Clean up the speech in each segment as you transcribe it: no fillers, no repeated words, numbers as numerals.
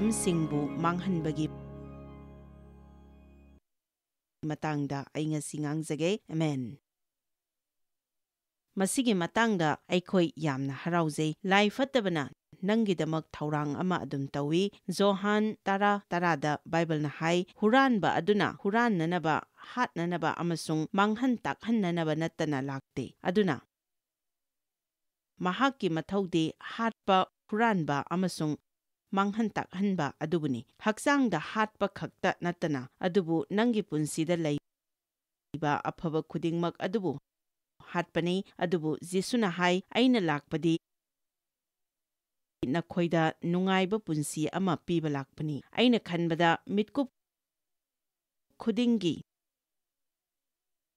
ꯐꯤꯚꯝꯁꯤꯡꯕꯨ ꯃꯥꯡꯍꯟꯕꯒꯤ ꯃꯇꯥꯡꯗ ꯑꯩ ꯉꯁꯤ ꯉꯥꯡꯖꯒꯦ꯫ ꯑꯃꯦꯟ꯫ ꯃꯁꯤꯒꯤ ꯃꯇꯥꯡꯗ ꯑꯩꯈꯣꯏ ꯌꯥꯝꯅ ꯍꯔꯥꯎꯖꯩ꯫ ꯂꯥꯏ ꯐꯠꯇꯕꯅ ꯅꯪꯒꯤꯗꯃꯛ ꯊꯧꯔꯥꯡ ꯑꯃ ꯑꯗꯨꯝ ꯇꯧꯏ꯫ ꯖꯣꯍꯥꯟ 10:10ꯗ ꯕꯥꯏꯕꯜꯅ ꯍꯥꯏ, ꯍꯨꯔꯥꯟꯕ ꯑꯗꯨꯅ ꯍꯨꯔꯥꯟꯅꯅꯕ, ꯍꯥꯠꯅꯅꯕ ꯑꯃꯁꯨꯡ ꯃꯥꯡꯍꯟ ꯇꯥꯛꯍꯟꯅꯅꯕ ꯅꯠꯇꯅ ꯂꯥꯛꯇꯦ꯫ ꯑꯗꯨꯅ ꯃꯍꯥꯛꯀꯤ ꯃꯊꯧꯗꯤ ꯍꯥꯠꯄ, ꯍꯨꯔꯥꯟꯕ ꯑꯃꯁꯨꯡ ꯃꯥꯡꯍꯟ ꯇꯥꯛꯍꯟꯕ ꯑꯗꯨꯕꯨꯅꯤ꯫ ꯍꯛꯆꯥꯡꯗ ꯍꯥꯠꯄ ꯈꯛꯇ ꯅꯠꯇꯅ ꯑꯗꯨꯕꯨ ꯅꯪꯒꯤ ꯄꯨꯟꯁꯤꯗ ꯂꯩꯕ ꯑꯐꯕ ꯈꯨꯗꯤꯡꯃꯛ ꯑꯗꯨꯕꯨ ꯍꯥꯠꯄꯅꯤ꯫ ꯑꯗꯨꯕꯨ ꯖꯤꯁꯨꯅ ꯍꯥꯏ, ꯑꯩꯅ ꯂꯥꯛꯄꯗꯤ ꯅꯈꯣꯏꯗ ꯅꯨꯡꯉꯥꯏꯕ ꯄꯨꯟꯁꯤ ꯑꯃ ꯄꯤꯕ ꯂꯥꯛꯄꯅꯤ꯫ ꯑꯩꯅ ꯈꯟꯕꯗ ꯃꯤꯠꯀꯨꯞ ꯈꯨꯗꯤꯡꯒꯤ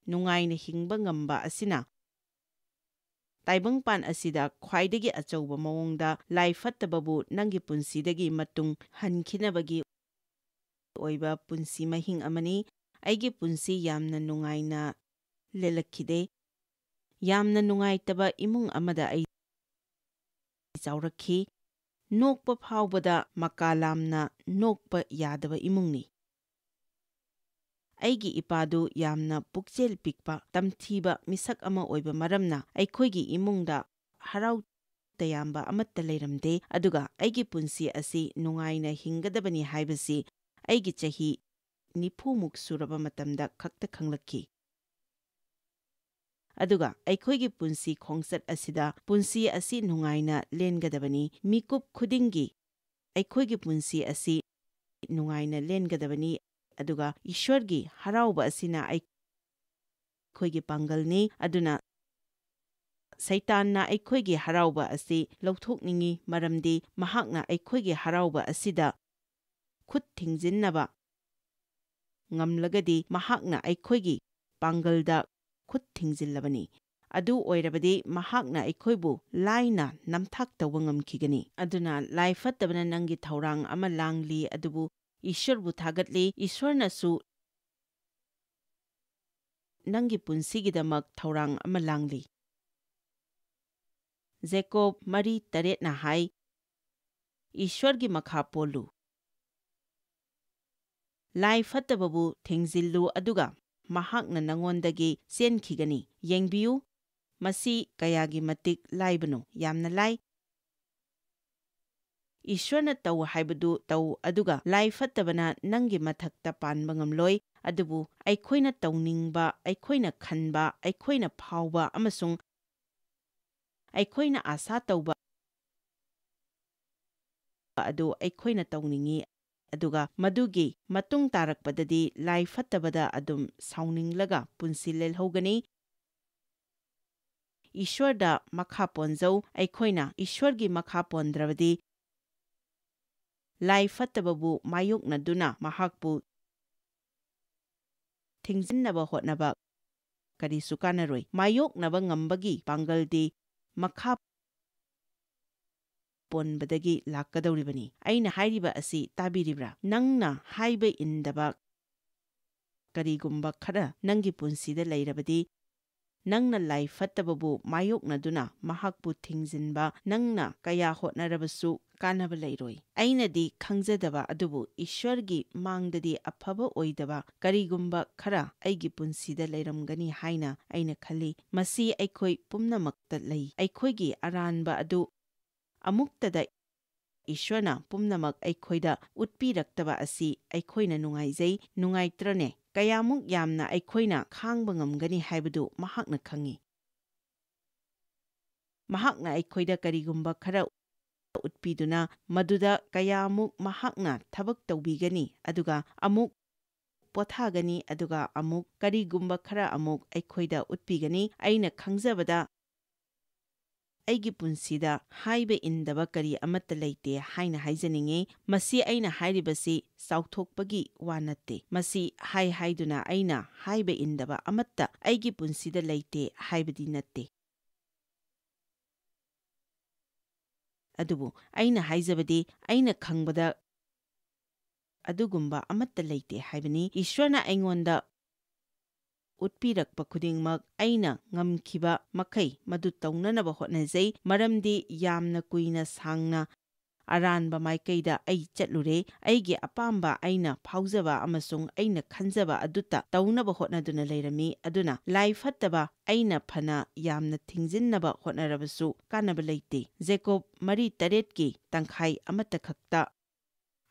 ꯅꯨꯡꯉꯥꯏꯅ ꯍꯤꯡꯕ ꯉꯝꯕ ꯑꯁꯤꯅ ꯇꯥꯏꯕꯪꯄꯥꯟ ꯑꯁꯤꯗ ꯈ꯭ꯋꯥꯏꯗꯒꯤ ꯑꯆꯧꯕ ꯃꯑꯣꯡꯗ ꯂꯥꯏ ꯐꯠꯇꯕꯕꯨ ꯅꯪꯒꯤ ꯄꯨꯟꯁꯤꯗꯒꯤ ꯃꯇꯨꯡ ꯍꯟꯈꯤꯅꯕꯒꯤ ꯑꯣꯏꯕ ꯄꯨꯟꯁꯤ ꯃꯍꯤꯡ ꯑꯃꯅꯤ꯫ ꯑꯩꯒꯤ ꯄꯨꯟꯁꯤ ꯌꯥꯝꯅ ꯅꯨꯡꯉꯥꯏꯅ ꯂꯦꯜꯂꯛꯈꯤꯗꯦ꯫ ꯌꯥꯝꯅ ꯅꯨꯡꯉꯥꯏꯇꯕ ꯏꯃꯨꯡ ꯑꯃꯗ ꯑꯩ ꯆꯥꯎꯔꯛꯈꯤ꯫ ꯅꯣꯛꯄ ꯐꯥꯎꯕꯗ ꯃꯀꯥꯂꯥꯝꯅ ꯅꯣꯛꯄ ꯌꯥꯗꯕ ꯏꯃꯨꯡꯅꯤ꯫ ꯑꯩꯒꯤ ꯏꯄꯥꯗꯨ ꯌꯥꯝꯅ ꯄꯨꯛꯆꯦꯜ ꯄꯤꯛꯄ, ꯇꯝꯊꯤꯕ ꯃꯤꯁꯛ ꯑꯃ ꯑꯣꯏꯕ ꯃꯔꯝꯅ ꯑꯩꯈꯣꯏꯒꯤ ꯏꯃꯨꯡꯗ ꯍꯔꯥꯎ ꯇꯌꯥꯝꯕ ꯑꯃꯠꯇ ꯂꯩꯔꯝꯗꯦ꯫ ꯑꯗꯨꯒ ꯑꯩꯒꯤ ꯄꯨꯟꯁꯤ ꯑꯁꯤ ꯅꯨꯡꯉꯥꯏꯅ ꯍꯤꯡꯒꯗꯕꯅꯤ ꯍꯥꯏꯕꯁꯤ ꯑꯩꯒꯤ ꯆꯍꯤ 90ꯃꯨꯛ ꯁꯨꯔꯕ ꯃꯇꯝꯗ ꯈꯛꯇ ꯈꯪꯂꯛꯈꯤ꯫ ꯑꯗꯨꯒ ꯑꯩꯈꯣꯏꯒꯤ ꯄꯨꯟꯁꯤ ꯈꯣꯡꯆꯠ ꯑꯁꯤꯗ ꯄꯨꯟꯁꯤ ꯑꯁꯤ ꯅꯨꯡꯉꯥꯏꯅ ꯂꯦꯟꯒꯗꯕꯅꯤ꯫ ꯃꯤꯀꯨꯞ ꯈꯨꯗꯤꯡꯒꯤ ꯑꯩꯈꯣꯏꯒꯤ ꯄꯨꯟꯁꯤ ꯑꯁꯤ ꯅꯨꯡꯉꯥꯏꯅ ꯂꯦꯟꯒꯗꯕꯅꯤ꯫ ꯑꯗꯨꯒ ꯏꯁ꯭ꯋꯔꯒꯤ ꯍꯔꯥꯎꯕ ꯑꯁꯤꯅ ꯑꯩꯈꯣꯏꯒꯤ ꯄꯥꯡꯒꯜꯅꯤ꯫ ꯑꯗꯨꯅ ꯁꯩꯇꯥꯟꯅ ꯑꯩꯈꯣꯏꯒꯤ ꯍꯔꯥꯎꯕ ꯑꯁꯤ ꯂꯧꯊꯣꯛꯅꯤꯡꯏ, ꯃꯔꯝꯗꯤ ꯃꯍꯥꯛꯅ ꯑꯩꯈꯣꯏꯒꯤ ꯍꯔꯥꯎꯕ ꯑꯁꯤꯗ ꯈꯨꯠ ꯊꯤꯡꯖꯤꯟꯅꯕ ꯉꯝꯂꯒꯗꯤ ꯃꯍꯥꯛꯅ ꯑꯩꯈꯣꯏꯒꯤ ꯄꯥꯡꯒꯜꯗ ꯈꯨꯠ ꯊꯤꯡꯖꯤꯜꯂꯕꯅꯤ꯫ ꯑꯗꯨ ꯑꯣꯏꯔꯕꯗꯤ ꯃꯍꯥꯛꯅ ꯑꯩꯈꯣꯏꯕꯨ ꯂꯥꯏꯅ ꯅꯝꯊꯥꯛ ꯇꯧꯕ ꯉꯝꯈꯤꯒꯅꯤ꯫ ꯑꯗꯨꯅ ꯂꯥꯏ ꯐꯠꯇꯕꯅ ꯅꯪꯒꯤ ꯊꯧꯔꯥꯡ ꯑꯃ ꯂꯥꯡꯂꯤ, ꯑꯗꯨꯕꯨ ꯏꯁ꯭ꯋꯔꯕꯨ ꯊꯥꯒꯠꯂꯤ꯫ ꯏꯁ꯭ꯋꯔꯅꯁꯨ ꯅꯪꯒꯤ ꯄꯨꯟꯁꯤꯒꯤꯗꯃꯛ ꯊꯧꯔꯥꯡ ꯑꯃ ꯂꯥꯡꯂꯤ꯫ ꯖꯦꯀꯣꯕ 3:8ꯅ ꯍꯥꯏ, ꯏꯁ꯭ꯋꯔꯒꯤ ꯃꯈꯥ ꯄꯣꯜꯂꯨ, ꯂꯥꯏ ꯐꯠꯇꯕꯕꯨ ꯊꯤꯡꯖꯤꯜꯂꯨ, ꯑꯗꯨꯒ ꯃꯍꯥꯛꯅ ꯅꯉꯣꯟꯗꯒꯤ ꯆꯦꯟꯈꯤꯒꯅꯤ꯫ ꯌꯦꯡꯕꯤꯌꯨ, ꯃꯁꯤ ꯀꯌꯥꯒꯤ ꯃꯇꯤꯛ ꯂꯥꯏꯕꯅꯣ! ꯌꯥꯝꯅ ꯂꯥꯏ꯫ ꯏꯁ꯭ꯋꯔꯅ ꯇꯧ ꯍꯥꯏꯕꯗꯨ ꯇꯧ, ꯑꯗꯨꯒ ꯂꯥꯏ ꯐꯠꯇꯕꯅ ꯅꯪꯒꯤ ꯃꯊꯛꯇ ꯄꯥꯟꯕ ꯉꯝꯂꯣꯏ꯫ ꯑꯗꯨꯕꯨ ꯑꯩꯈꯣꯏꯅ ꯇꯧꯅꯤꯡꯕ, ꯑꯩꯈꯣꯏꯅ ꯈꯟꯕ, ꯑꯩꯈꯣꯏꯅ ꯐꯥꯎꯕ ꯑꯃꯁꯨꯡ ꯑꯩꯈꯣꯏꯅ ꯑꯥꯁꯥ ꯇꯧꯕ ꯑꯗꯨ ꯑꯩꯈꯣꯏꯅ ꯇꯧꯅꯤꯡꯏ, ꯑꯗꯨꯒ ꯃꯗꯨꯒꯤ ꯃꯇꯨꯡ ꯇꯥꯔꯛꯄꯗꯗꯤ ꯂꯥꯏ ꯐꯠꯇꯕꯗ ꯑꯗꯨꯝ ꯁꯥꯎꯅꯤꯡꯂꯒ ꯄꯨꯟꯁꯤ ꯂꯦꯜꯍꯧꯒꯅꯤ꯫ ꯏꯁ꯭ꯋꯔꯗ ꯃꯈꯥ ꯄꯣꯟꯖꯧ꯫ ꯑꯩꯈꯣꯏꯅ ꯏꯁ꯭ꯋꯔꯒꯤ ꯃꯈꯥ ꯄꯣꯟꯗ꯭ꯔꯕꯗꯤ ꯂꯥꯏ ꯐꯠꯇꯕꯕꯨ ꯃꯥꯌꯣꯛꯅꯗꯨꯅ ꯃꯍꯥꯛꯄꯨ ꯊꯤꯡꯖꯤꯟꯅꯕ ꯍꯣꯠꯅꯕ ꯀꯔꯤꯁꯨ ꯀꯥꯟꯅꯔꯣꯏ꯫ ꯃꯥꯌꯣꯛꯅꯕ ꯉꯝꯕꯒꯤ ꯄꯥꯡꯒꯜꯗꯤ ꯃꯈꯥ ꯄꯣꯟꯕꯗꯒꯤ ꯂꯥꯛꯀꯗꯧꯔꯤꯕꯅꯤ꯫ ꯑꯩꯅ ꯍꯥꯏꯔꯤꯕ ꯑꯁꯤ ꯇꯥꯕꯤꯔꯤꯕ꯭ꯔꯥ? ꯅꯪꯅ ꯍꯥꯏꯕ ꯏꯟꯗꯕ ꯀꯔꯤꯒꯨꯝꯕ ꯈꯔ ꯅꯪꯒꯤ ꯄꯨꯟꯁꯤꯗ ꯂꯩꯔꯕꯗꯤ, ꯅꯪꯅ ꯂꯥꯏ ꯐꯠꯇꯕꯕꯨ ꯃꯥꯌꯣꯛꯅꯗꯨꯅ ꯃꯍꯥꯛꯄꯨ ꯊꯤꯡꯖꯤꯟꯕ ꯅꯪꯅ ꯀꯌꯥ ꯍꯣꯠꯅꯔꯕꯁꯨ ꯀꯥꯟꯅꯕ ꯂꯩꯔꯣꯏ꯫ ꯑꯩꯅꯗꯤ ꯈꯪꯖꯗꯕ, ꯑꯗꯨꯕꯨ ꯏꯁ꯭ꯋꯔꯒꯤ ꯃꯥꯡꯗꯗꯤ ꯑꯐꯕ ꯑꯣꯏꯗꯕ ꯀꯔꯤꯒꯨꯝꯕ ꯈꯔ ꯑꯩꯒꯤ ꯄꯨꯟꯁꯤꯗ ꯂꯩꯔꯝꯒꯅꯤ ꯍꯥꯏꯅ ꯑꯩꯅ ꯈꯜꯂꯤ꯫ ꯃꯁꯤ ꯑꯩꯈꯣই ꯄꯨꯝꯅꯃꯛꯇ ꯂꯩ꯫ ꯑꯩꯈꯣꯏꯒꯤ ꯑꯔꯥꯟꯕ ꯑꯗꯨ ꯑꯃꯨꯛꯇꯗ ꯏꯁ꯭ꯋꯔꯅ ꯄꯨꯝꯅꯃꯛ ꯑꯩꯈꯣꯏꯗ ꯎꯠꯄꯤꯔꯛꯇꯕ ꯑꯁꯤ ꯑꯩꯈꯣꯏꯅ ꯅꯨꯡꯉꯥꯏꯖꯩ, ꯅꯨꯡꯉꯥꯏꯇ꯭ꯔꯅꯦ? ꯀꯌꯥꯃꯨꯛ ꯌꯥꯝꯅ ꯑꯩꯈꯣꯏꯅ ꯈꯥꯡꯕ ꯉꯝꯒꯅꯤ ꯍꯥꯏꯕꯗꯨ ꯃꯍꯥꯛꯅ ꯈꯪꯏ꯫ ꯃꯍꯥꯛꯅ ꯑꯩꯈꯣꯏꯗ ꯀꯔꯤꯒꯨꯝꯕ ꯈꯔ ꯎꯠꯄꯤꯗꯨꯅ ꯃꯗꯨꯗ ꯀꯌꯥꯃꯨꯛ ꯃꯍꯥꯛꯅ ꯊꯕꯛ ꯇꯧꯕꯤꯒꯅꯤ, ꯑꯗꯨꯒ ꯑꯃꯨꯛ ꯄꯣꯊꯥꯒꯅꯤ, ꯑꯗꯨꯒ ꯑꯃꯨꯛ ꯀꯔꯤꯒꯨꯝꯕ ꯈꯔ ꯑꯃꯨꯛ ꯑꯩꯈꯣꯏꯗ ꯎꯠꯄꯤꯒꯅꯤ꯫ ꯑꯩꯅ ꯈꯪꯖꯕꯗ ꯑꯩꯒꯤ ꯄꯨꯟꯁꯤꯗ ꯍꯥꯏꯕ ꯏꯟꯗꯕ ꯀꯔꯤ ꯑꯃꯠꯇ ꯂꯩꯇꯦ ꯍꯥꯏꯅ ꯍꯥꯏꯖꯅꯤꯡꯉꯤ꯫ ꯃꯁꯤ ꯑꯩꯅ ꯍꯥꯏꯔꯤꯕꯁꯤ ꯆꯥꯎꯊꯣꯛꯄꯒꯤ ꯋꯥ ꯅꯠꯇꯦ꯫ ꯃꯁꯤ ꯍꯥꯏꯗꯨꯅ ꯑꯩꯅ ꯍꯥꯏꯕ ꯏꯟꯗꯕ ꯑꯃꯠꯇ ꯑꯩꯒꯤ ꯄꯨꯟꯁꯤꯗ ꯂꯩꯇꯦ ꯍꯥꯏꯕꯗꯤ ꯅꯠꯇꯦ꯫ ꯑꯗꯨꯕꯨ ꯑꯩꯅ ꯍꯥꯏꯖꯕꯗꯤ ꯑꯩꯅ ꯈꯪꯕꯗ ꯑꯗꯨꯒꯨꯝꯕ ꯑꯃꯠꯇ ꯂꯩꯇꯦ ꯍꯥꯏꯕꯅꯤ꯫ ꯏꯁ꯭ꯋꯔꯅ ꯑꯩꯉꯣꯟꯗ ꯎꯠꯄꯤꯔꯛꯄ ꯈꯨꯗꯤꯡꯃꯛ ꯑꯩꯅ ꯉꯝꯈꯤꯕ ꯃꯈꯩ ꯃꯗꯨ ꯇꯧꯅꯅꯕ ꯍꯣꯠꯅꯖꯩ, ꯃꯔꯝꯗꯤ ꯌꯥꯝꯅ ꯀꯨꯏꯅ ꯁꯥꯡꯅ ꯑꯔꯥꯟꯕ ꯃꯥꯏꯀꯩꯗ ꯑꯩ ꯆꯠꯂꯨꯔꯦ, ꯑꯩꯒꯤ ꯑꯄꯥꯝꯕ ꯑꯩꯅ ꯐꯥꯎꯖꯕ ꯑꯃꯁꯨꯡ ꯑꯩꯅ ꯈꯟꯖꯕ ꯑꯗꯨꯇ ꯇꯧꯅꯕ ꯍꯣꯠꯅꯗꯨꯅ ꯂꯩꯔꯝꯃꯤ, ꯑꯗꯨꯅ ꯂꯥꯏ ꯐꯠꯇꯕ ꯑꯩꯅ ꯐꯅ ꯌꯥꯝꯅ ꯊꯤꯡꯖꯤꯟꯅꯕ ꯍꯣꯠꯅꯔꯕꯁꯨ ꯀꯥꯟꯅꯕ ꯂꯩꯇꯦ꯫ ꯖꯦꯀꯣꯕ 3:8ꯒꯤ ꯇꯪꯈꯥꯏ ꯑꯃꯠꯇ ꯈꯛꯇ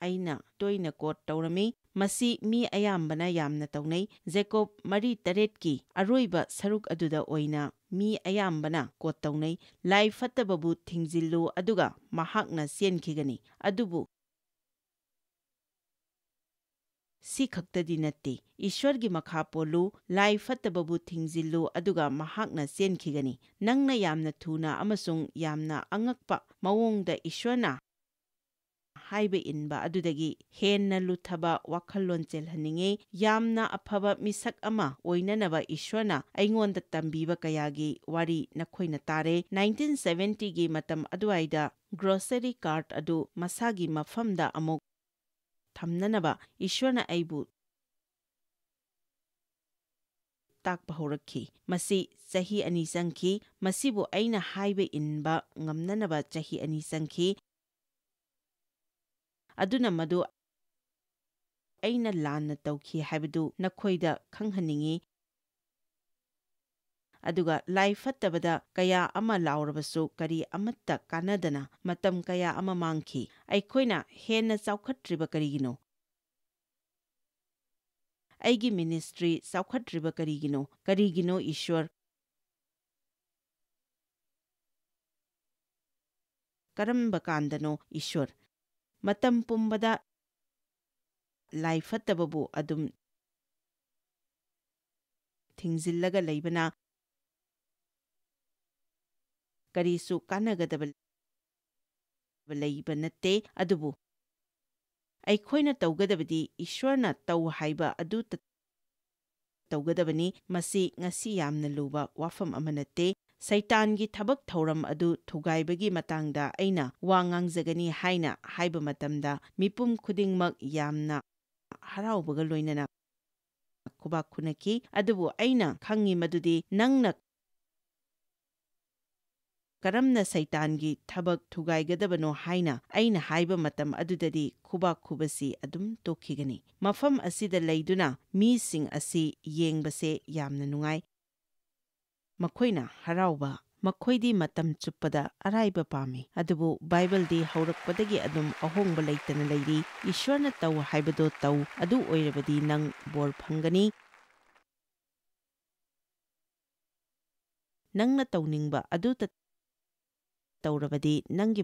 ꯑꯩꯅ ꯇꯣꯏꯅ ꯀꯣꯠ ꯇꯧꯔꯝꯃꯤ, ꯃꯁꯤ ꯃꯤ ꯑꯌꯥꯝꯕꯅ ꯌꯥꯝꯅ ꯇꯧꯅꯩ꯫ ꯖꯦꯀꯣꯕ 3:8ꯒꯤ ꯑꯔꯣꯏꯕ ꯁꯔꯨꯛ ꯑꯗꯨꯗ ꯑꯣꯏꯅ ꯃꯤ ꯑꯌꯥꯝꯕꯅ ꯀꯣꯠ ꯇꯧꯅꯩ, ꯂꯥꯏ ꯐꯠꯇꯕꯕꯨ ꯊꯤꯡꯖꯤꯜꯂꯨ ꯑꯗꯨꯒ ꯃꯍꯥꯛꯅ ꯆꯦꯟꯈꯤꯒꯅꯤ꯫ ꯑꯗꯨꯕꯨ ꯁꯤ ꯈꯛꯇꯗꯤ ꯅꯠꯇꯦ, ꯏꯁ꯭ꯋꯔꯒꯤ ꯃꯈꯥ ꯄꯣꯜꯂꯨ, ꯂꯥꯏ ꯐꯠꯇꯕꯕꯨ ꯊꯤꯡꯖꯤꯜꯂꯨ ꯑꯗꯨꯒ ꯃꯍꯥꯛꯅ ꯆꯦꯟꯈꯤꯒꯅꯤ꯫ ꯅꯪꯅ ꯌꯥꯝꯅ ꯊꯨꯅ ꯑꯃꯁꯨꯡ ꯌꯥꯝꯅ ꯑꯉꯛꯄ ꯃꯑꯣꯡꯗ ꯏꯁ꯭ꯋꯔꯅ ꯍꯥꯏꯕ ꯏꯟꯕ ꯑꯗꯨꯗꯒꯤ ꯍꯦꯟꯅ ꯂꯨꯊꯕ ꯋꯥꯈꯜꯂꯣꯟ ꯆꯦꯜꯍꯟꯅꯤꯡꯉꯤ꯫ ꯌꯥꯝꯅ ꯑꯐꯕ ꯃꯤꯁꯛ ꯑꯃ ꯑꯣꯏꯅꯅꯕ ꯏꯁ꯭ꯋꯔꯅ ꯑꯩꯉꯣꯟꯗ ꯇꯝꯕꯤꯕ ꯀꯌꯥꯒꯤ ꯋꯥꯔꯤ ꯅꯈꯣꯏꯅ ꯇꯥꯔꯦ꯫ 1970ꯒꯤ ꯃꯇꯝ ꯑꯗꯨꯋꯥꯏꯗ ꯒ꯭ꯔꯣꯁꯔꯤ ꯀꯥꯔꯠ ꯑꯗꯨ ꯃꯁꯥꯒꯤ ꯃꯐꯝꯗ ꯑꯃꯨꯛ ꯊꯝꯅꯅꯕ ꯏꯁ꯭ꯋꯔꯅ ꯑꯩꯕꯨ ꯇꯥꯛꯄ ꯍꯧꯔꯛꯈꯤ꯫ ꯃꯁꯤ ꯆꯍꯤ 2 ꯆꯪꯈꯤ, ꯃꯁꯤꯕꯨ ꯑꯩꯅ ꯍꯥꯏꯕ ꯏꯟꯕ ꯉꯝꯅꯅꯕ ꯆꯍꯤ 2 ꯆꯪꯈꯤ, ꯑꯗꯨꯅ ꯃꯗꯨ ꯑꯩꯅ ꯂꯥꯟꯅ ꯇꯧꯈꯤ ꯍꯥꯏꯕꯗු ꯅꯈꯣꯏꯗ ꯈꯪꯍꯟꯅꯤꯡꯉꯤ꯫ ꯑꯗꯨꯒ ꯂꯥꯏ ꯐꯠꯇꯕꯗ ꯀꯌా ꯑꯃ ꯂꯥꯎꯔꯕꯁꯨ ꯀꯔꯤ ꯑꯃꯠꯇ ꯀꯥꯟꯅꯗꯅ ꯃꯇꯝ ꯀꯌꯥ ꯑꯃ ꯃꯥꯡꯈꯤ꯫ ꯑꯩꯈꯣꯏꯅ ꯍꯦꯟꯅ ꯆꯥꯎꯈꯠꯇ꯭ꯔꯤꯕ ꯀꯔꯤꯒꯤꯅꯣ? ꯑꯩꯒꯤ ꯃꯤꯅꯤꯁꯇ꯭ꯔꯤ ꯆꯥꯎꯈꯠꯇ꯭ꯔꯤꯕ ꯀꯔꯤꯒꯤꯅꯣ? ꯀꯔꯤꯒꯤꯅꯣ ꯏꯁ꯭ꯋꯔ? ꯀꯔꯝꯕ ꯀꯥꯟꯗꯅꯣ ꯏꯁ꯭ꯋꯔ? ꯃꯇꯝ ꯄꯨꯝꯕꯗ ꯂꯥꯏ ꯐꯠꯇꯕꯕꯨ ꯑꯗꯨꯝ ꯊꯤꯡꯖꯤꯜꯂꯒ ꯂꯩꯕꯅ ꯀꯔꯤꯁꯨ ꯀꯥꯟꯅꯒꯗꯕ ꯂꯩꯕ ꯅꯠꯇꯦ꯫ ꯑꯗꯨꯕꯨ ꯑꯩꯈꯣꯏꯅ ꯇꯧꯒꯗꯕꯗꯤ ꯏꯁ꯭ꯋꯔꯅ ꯇꯧ ꯍꯥꯏꯕ ꯑꯗꯨ ꯇꯧꯒꯗꯕꯅꯤ꯫ ꯃꯁꯤ ꯉꯁꯤ ꯌꯥꯝꯅ ꯂꯨꯕ ꯋꯥꯐꯝ ꯑꯃ ꯅꯠꯇꯦ꯫ ꯁꯩꯇꯥꯟꯒꯤ ꯊꯕꯛ ꯊꯧꯔꯝ ꯑꯗꯨ ꯊꯨꯒꯥꯏꯕꯒꯤ ꯃꯇꯥꯡꯗ ꯑꯩꯅ ꯋꯥ ꯉꯥꯡꯖꯒꯅꯤ ꯍꯥꯏꯅ ꯍꯥꯏꯕ ꯃꯇꯝꯗ ꯃꯤꯄꯨꯝ ꯈꯨꯗꯤꯡꯃꯛ ꯌꯥꯝꯅ ꯍꯔꯥꯎꯕꯒ ꯂꯣꯏꯅꯅ ꯈꯨꯕꯥꯛ ꯈꯨꯅꯈꯤ꯫ ꯑꯗꯨꯕꯨ ꯑꯩꯅ ꯈꯪꯉꯤ ꯃꯗꯨꯗꯤ ꯅꯪꯅ ꯀꯔꯝꯅ ꯁꯩꯇꯥꯟꯒꯤ ꯊꯕꯛ ꯊꯨꯒꯥꯏꯒꯗꯕꯅꯣ ꯍꯥꯏꯅ ꯑꯩꯅ ꯍꯥꯏꯕ ꯃꯇꯝ ꯑꯗꯨꯗꯗꯤ ꯈꯨꯕꯥꯛ ꯈꯨꯕꯁꯤ ꯑꯗꯨꯝ ꯇꯣꯛꯈꯤꯒꯅꯤ꯫ ꯃꯐꯝ ꯑꯁꯤꯗ ꯂꯩꯗꯨꯅ ꯃꯤꯁꯤꯡ ꯑꯁꯤ ꯌꯦꯡꯕꯁꯦ ꯌꯥꯝꯅ ꯅꯨꯡꯉꯥꯏ꯫ ꯃꯈꯣꯏꯅ ꯍꯔꯥꯎꯕ, ꯃꯈꯣꯏꯗꯤ ꯃꯇꯝ ꯆꯨꯞꯄꯗ ꯑꯔꯥꯏꯕ ꯄꯥꯝꯃꯤ꯫ ꯑꯗꯨꯕꯨ ꯕꯥꯏꯕꯜꯗꯤ ꯍꯧꯔꯛꯄꯗꯒꯤ ꯑꯗꯨꯝ ꯑꯍꯣꯡꯕ ꯂꯩꯇꯅ ꯂꯩꯔꯤ꯫ ꯏꯁ꯭ꯋꯔꯅ ꯇꯧ ꯍꯥꯏꯕꯗꯣ ꯇꯧ, ꯑꯗꯨ ꯑꯣꯏꯔꯕꯗꯤ ꯅꯪ ꯕꯣꯔ ꯐꯪꯒꯅꯤ꯫ ꯅꯪꯅ ꯇꯧꯅꯤꯡꯕ ꯑꯗꯨꯇ ꯇꯧꯔꯕꯗꯤ ꯅꯪꯒꯤ